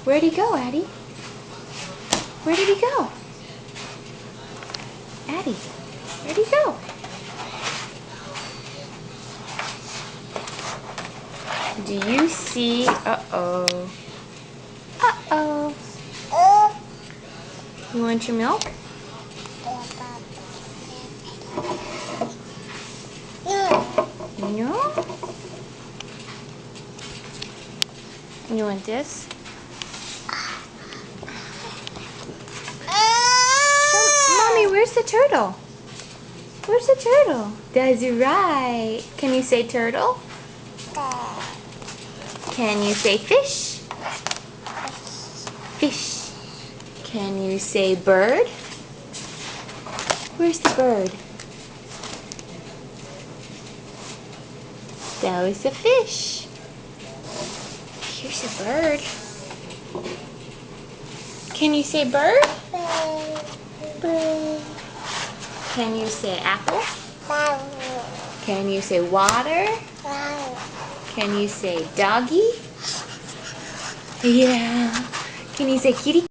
Where'd he go, Addie? Where did he go? Addie, where'd he go? Do you see? Uh-oh. Uh-oh. You want your milk? No? You want this? Mommy, where's the turtle? Where's the turtle? That's right. Can you say turtle? Can you say fish? Fish. Can you say bird? Where's the bird? That was a fish. Here's a bird. Can you say bird? Bird. Can you say apple? Can you say water? Can you say doggy? Yeah. Can you say kitty?